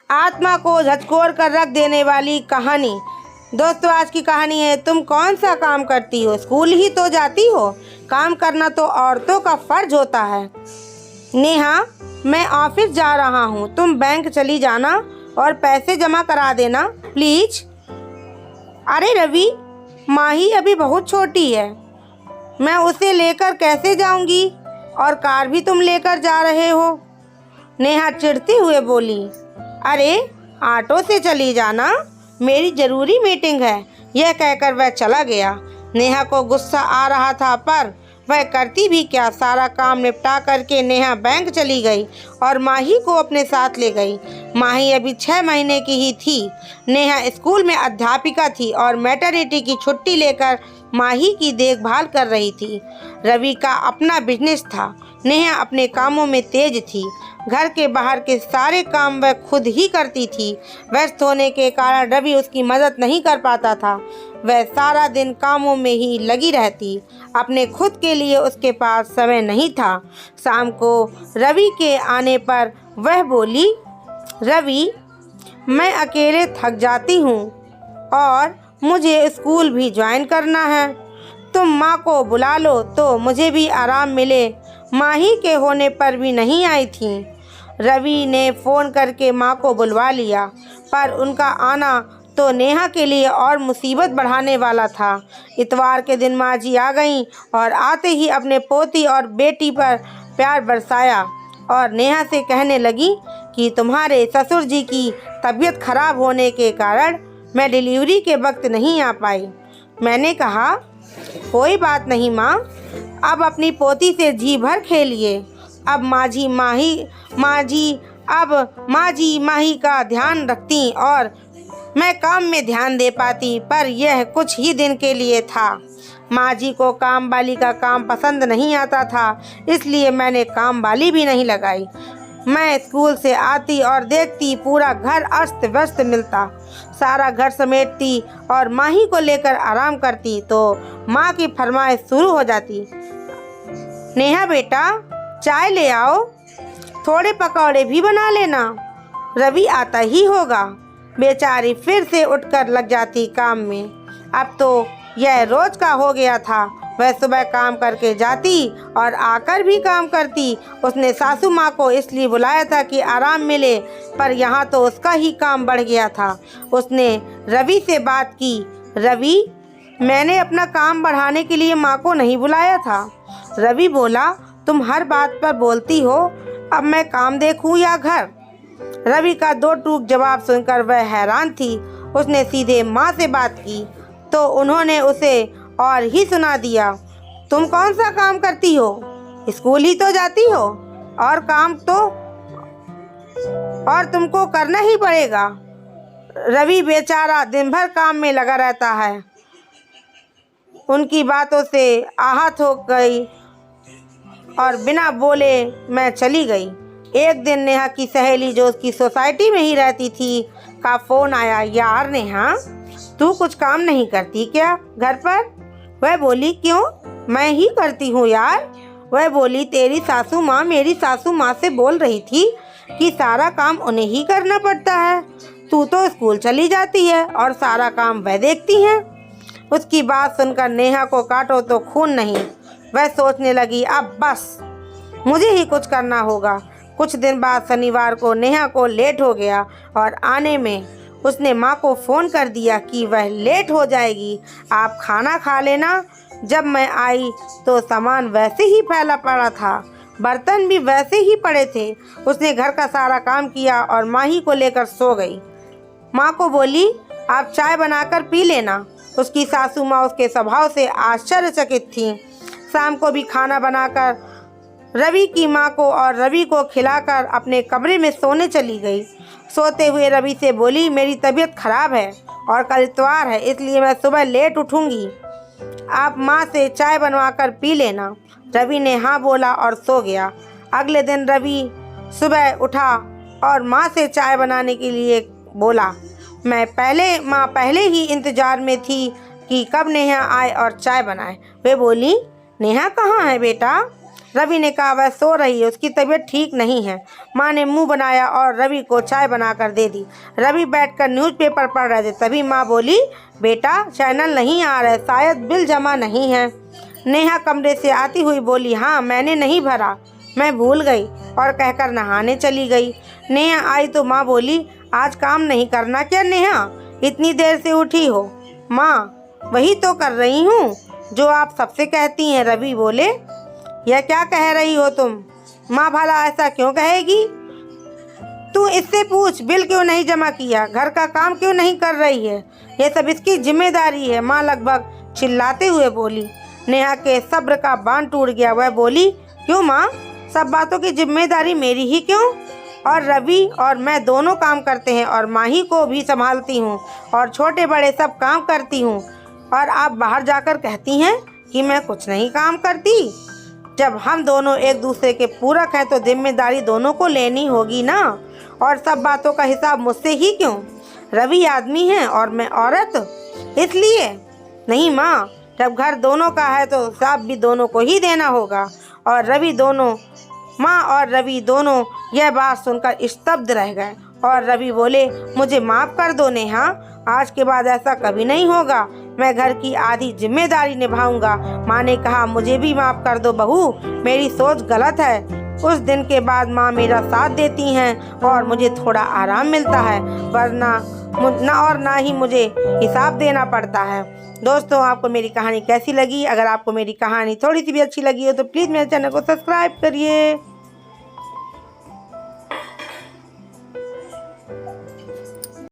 आत्मा को झकझोर कर रख देने वाली कहानी। दोस्तों, आज की कहानी है, तुम कौन सा काम करती हो? स्कूल ही तो जाती हो। काम करना तो औरतों का फर्ज होता है। नेहा, मैं ऑफिस जा रहा हूँ, तुम बैंक चली जाना और पैसे जमा करा देना प्लीज। अरे रवि, माही अभी बहुत छोटी है, मैं उसे लेकर कैसे जाऊंगी? और कार भी तुम लेकर जा रहे हो? नेहा चिढ़ते हुए बोली। अरे ऑटो से चली जाना, मेरी ज़रूरी मीटिंग है। यह कहकर वह चला गया। नेहा को गुस्सा आ रहा था, पर वह करती भी क्या। सारा काम निपटा करके नेहा बैंक चली गई और माही को अपने साथ ले गई। माही अभी 6 महीने की ही थी। नेहा स्कूल में अध्यापिका थी और मैटरनिटी की छुट्टी लेकर माही की देखभाल कर रही थी। रवि का अपना बिजनेस था। नेहा अपने कामों में तेज थी। घर के बाहर के सारे काम वह खुद ही करती थी। व्यस्त होने के कारण रवि उसकी मदद नहीं कर पाता था। वह सारा दिन कामों में ही लगी रहती। अपने खुद के लिए उसके पास समय नहीं था। शाम को रवि के आने पर वह बोली, रवि, मैं अकेले थक जाती हूँ और मुझे स्कूल भी ज्वाइन करना है। तुम माँ को बुला लो तो मुझे भी आराम मिले। माही के होने पर भी नहीं आई थी। रवि ने फ़ोन करके माँ को बुलवा लिया, पर उनका आना तो नेहा के लिए और मुसीबत बढ़ाने वाला था। इतवार के दिन माँ जी आ गईं और आते ही अपने पोती और बेटी पर प्यार बरसाया और नेहा से कहने लगी कि तुम्हारे ससुर जी की तबीयत खराब होने के कारण मैं डिलीवरी के वक्त नहीं आ पाई। मैंने कहा, कोई बात नहीं माँ, अब अपनी पोती से जी भर खेलिए। अब माँ जी माही का ध्यान रखती और मैं काम में ध्यान दे पाती, पर यह कुछ ही दिन के लिए था। माँ जी को काम वाली का काम पसंद नहीं आता था, इसलिए मैंने काम वाली भी नहीं लगाई। मैं स्कूल से आती और देखती पूरा घर अस्त व्यस्त मिलता। सारा घर समेटती और माही को लेकर आराम करती तो माँ की फरमाइश शुरू हो जाती। नेहा बेटा, चाय ले आओ, थोड़े पकौड़े भी बना लेना, रवि आता ही होगा। बेचारी फिर से उठकर लग जाती काम में। अब तो यह रोज का हो गया था। वह सुबह काम करके जाती और आकर भी काम करती। उसने सासू माँ को इसलिए बुलाया था कि आराम मिले, पर यहाँ तो उसका ही काम बढ़ गया था। उसने रवि से बात की। रवि, मैंने अपना काम बढ़ाने के लिए माँ को नहीं बुलाया था। रवि बोला, तुम हर बात पर बोलती हो, अब मैं काम देखूं या घर? रवि का दो टूक जवाब सुनकर वह हैरान थी। उसने सीधे माँ से बात की तो उन्होंने उसे और ही सुना दिया। तुम कौन सा काम करती हो? स्कूल ही तो जाती हो और काम तो और तुमको करना ही पड़ेगा। रवि बेचारा दिन भर काम में लगा रहता है। उनकी बातों से आहत हो गई और बिना बोले मैं चली गई। एक दिन नेहा की सहेली, जो उसकी सोसाइटी में ही रहती थी, का फ़ोन आया। यार नेहा, तू कुछ काम नहीं करती क्या घर पर? वह बोली, क्यों, मैं ही करती हूँ यार। वह बोली, तेरी सासू माँ मेरी सासू माँ से बोल रही थी कि सारा काम उन्हें ही करना पड़ता है। तू तो स्कूल चली जाती है और सारा काम वह देखती हैं। उसकी बात सुनकर नेहा को काटो तो खून नहीं। वह सोचने लगी, अब बस मुझे ही कुछ करना होगा। कुछ दिन बाद शनिवार को नेहा को लेट हो गया और आने में उसने माँ को फ़ोन कर दिया कि वह लेट हो जाएगी, आप खाना खा लेना। जब मैं आई तो सामान वैसे ही फैला पड़ा था, बर्तन भी वैसे ही पड़े थे। उसने घर का सारा काम किया और माही को लेकर सो गई। माँ को बोली, आप चाय बनाकर पी लेना। उसकी सासू माँ उसके स्वभाव से आश्चर्यचकित थीं। शाम को भी खाना बनाकर रवि की माँ को और रवि को खिलाकर अपने कमरे में सोने चली गई। सोते हुए रवि से बोली, मेरी तबीयत खराब है और कल इतवार है, इसलिए मैं सुबह लेट उठूँगी। आप माँ से चाय बनवाकर पी लेना। रवि ने हाँ बोला और सो गया। अगले दिन रवि सुबह उठा और माँ से चाय बनाने के लिए बोला। माँ पहले ही इंतज़ार में थी कि कब नेहा आए और चाय बनाए। वे बोली, नेहा कहाँ है बेटा? रवि ने कहा वह सो रही है, उसकी तबीयत ठीक नहीं है। माँ ने मुंह बनाया और रवि को चाय बनाकर दे दी। रवि बैठकर न्यूज़पेपर पढ़ रहे थे, तभी माँ बोली, बेटा चैनल नहीं आ रहा, शायद बिल जमा नहीं है। नेहा कमरे से आती हुई बोली, हाँ मैंने नहीं भरा, मैं भूल गई, और कहकर नहाने चली गई। नेहा आई तो माँ बोली, आज काम नहीं करना क्या नेहा, इतनी देर से उठी हो? माँ वही तो कर रही हूँ जो आप सबसे कहती हैं। रवि बोले, यह क्या कह रही हो तुम? माँ भला ऐसा क्यों कहेगी? तू इससे पूछ, बिल क्यों नहीं जमा किया, घर का काम क्यों नहीं कर रही है, यह सब इसकी जिम्मेदारी है। माँ लगभग चिल्लाते हुए बोली। नेहा के सब्र का बांध टूट गया। वह बोली, क्यों माँ, सब बातों की जिम्मेदारी मेरी ही क्यों? और रवि और मैं दोनों काम करते हैं, और माही को भी संभालती हूँ, और छोटे बड़े सब काम करती हूँ, और आप बाहर जाकर कहती हैं कि मैं कुछ नहीं काम करती। जब हम दोनों एक दूसरे के पूरक हैं तो जिम्मेदारी दोनों को लेनी होगी ना, और सब बातों का हिसाब मुझसे ही क्यों? रवि आदमी है और मैं औरत, इसलिए। नहीं माँ, जब घर दोनों का है तो हिसाब भी दोनों को ही देना होगा। और रवि दोनों यह बात सुनकर स्तब्ध रह गए। और रवि बोले, मुझे माफ़ कर दो नेहा, आज के बाद ऐसा कभी नहीं होगा, मैं घर की आधी जिम्मेदारी निभाऊंगा। माँ ने कहा, मुझे भी माफ़ कर दो बहू, मेरी सोच गलत है। उस दिन के बाद माँ मेरा साथ देती हैं और मुझे थोड़ा आराम मिलता है, वरना ना ही मुझे हिसाब देना पड़ता है। दोस्तों, आपको मेरी कहानी कैसी लगी? अगर आपको मेरी कहानी थोड़ी सी भी अच्छी लगी हो तो प्लीज़ मेरे चैनल को सब्सक्राइब करिए।